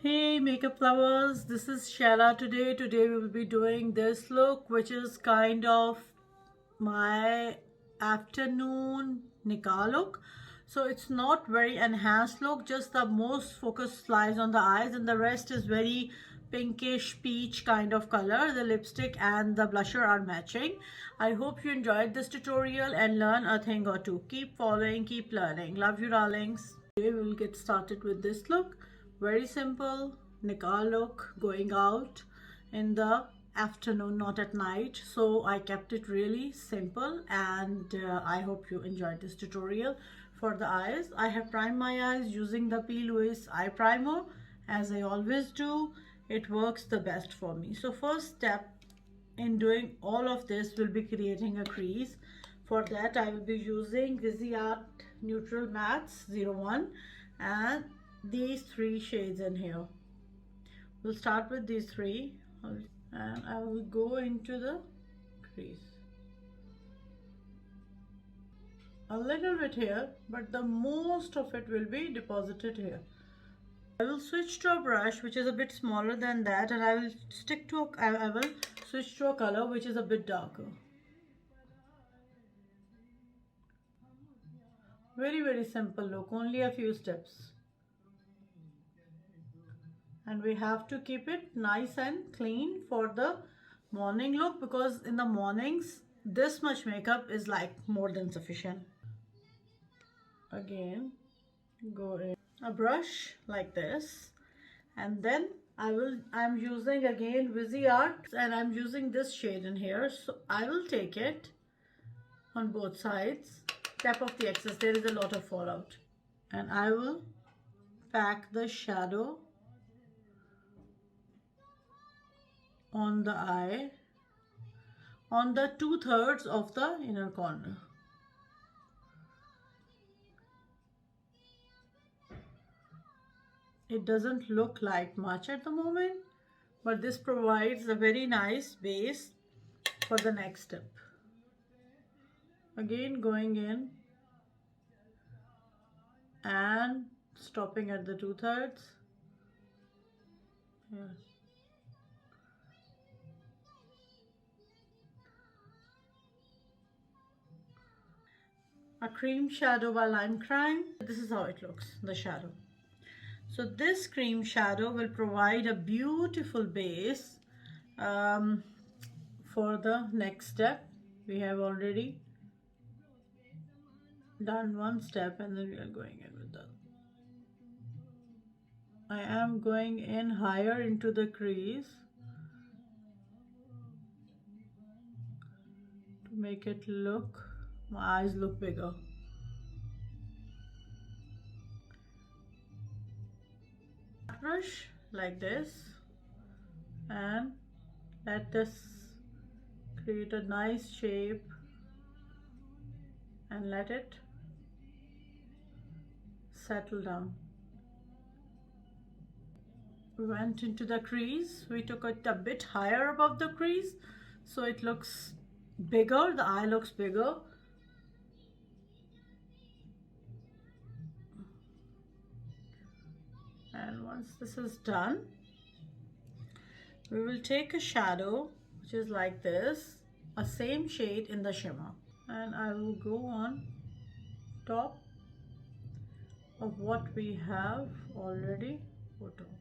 Hey makeup lovers, this is Shella today. Today we will be doing this look, which is kind of my afternoon nikkah look. So it's not very enhanced look, just the most focus lies on the eyes and the rest is very pinkish peach kind of color. The lipstick and the blusher are matching. I hope you enjoyed this tutorial and learn a thing or two. Keep following, keep learning. Love you darlings. Today we will get started with this look. Very simple nikkah look, going out in the afternoon, not at night. So I kept it really simple, and I hope you enjoyed this tutorial. For the eyes, I have primed my eyes using the P. Louise eye primer, as I always do. It works the best for me. So first step in doing all of this will be creating a crease. For that I will be using Art Neutral Mattes 01 and these three shades in here. We'll start with these three and I will go into the crease. A little bit here, but the most of it will be deposited here. I will switch to a brush which is a bit smaller than that, and I will I will switch to a color which is a bit darker. Very simple look, only a few steps. And we have to keep it nice and clean for the morning look, because in the mornings this much makeup is like more than sufficient. Again, go in a brush like this, and then I'm using again Art, and I'm using this shade in here. So I will take it on both sides, tap off the excess, there is a lot of fallout, and I will pack the shadow on the eye on the 2/3 of the inner corner. It doesn't look like much at the moment, but this provides a very nice base for the next step. Again, going in and stopping at the 2/3. Yes. A cream shadow by Lime Crime. This is how it looks, the shadow. So this cream shadow will provide a beautiful base for the next step. We have already done one step, and then we are going in with the. I am going in higher into the crease to make it look, my eyes look bigger. Brush like this, and let this create a nice shape and let it settle down. We went into the crease, we took it a bit higher above the crease so it looks bigger, the eye looks bigger. And once this is done, we will take a shadow which is like this, a same shade in the shimmer, and I will go on top of what we have already put on.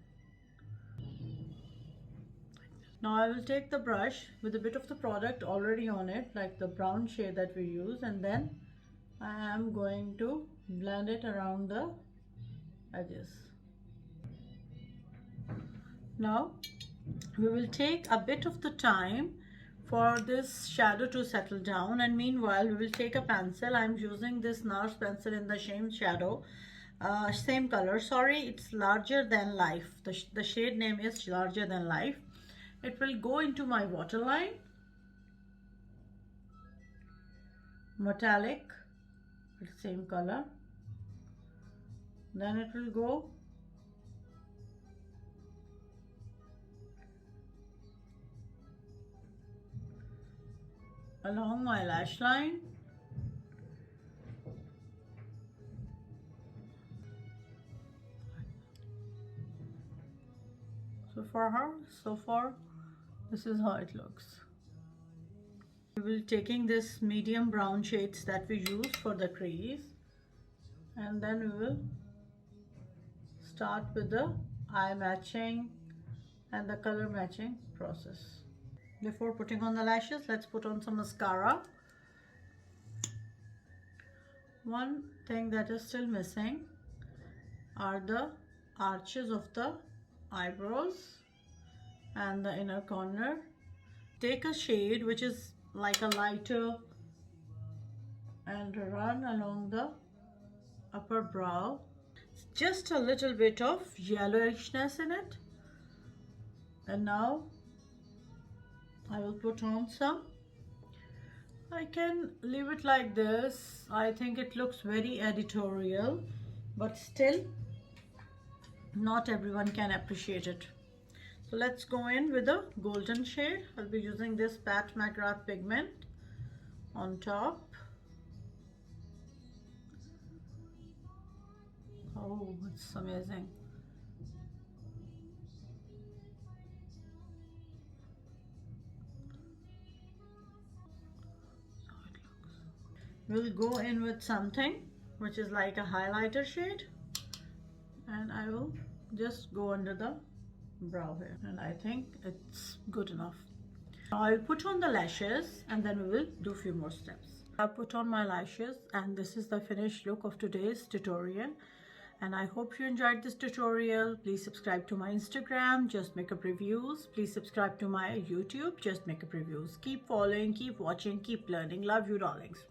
Now I will take the brush with a bit of the product already on it, like the brown shade that we use, and then I am going to blend it around the edges. Now we will take a bit of the time for this shadow to settle down, and meanwhile we will take a pencil. I'm using this NARS pencil in the same shadow, same color. Sorry, it's Larger Than Life. The shade name is Larger Than Life. It will go into my waterline, metallic, same color. Then it will go along my lash line, So for her, so far, this is how it looks. We will taking this medium brown shades that we use for the crease, and then we will start with the eye matching and the color matching process. Before putting on the lashes, let's put on some mascara. One thing that is still missing are the arches of the eyebrows and the inner corner. Take a shade which is like a lighter and run along the upper brow. Just a little bit of yellowishness in it. And now I will put on some. I can leave it like this. I think it looks very editorial, but still not everyone can appreciate it. So let's go in with a golden shade. I'll be using this Pat McGrath pigment on top. Oh, it's amazing. We'll go in with something which is like a highlighter shade, and I will just go under the brow here, and I think it's good enough. Now I'll put on the lashes and then we will do a few more steps. I've put on my lashes and this is the finished look of today's tutorial, and I hope you enjoyed this tutorial. Please subscribe to my Instagram, Just Makeup Reviews. Please subscribe to my YouTube, Just Makeup Reviews. Keep following, keep watching, keep learning. Love you, darlings.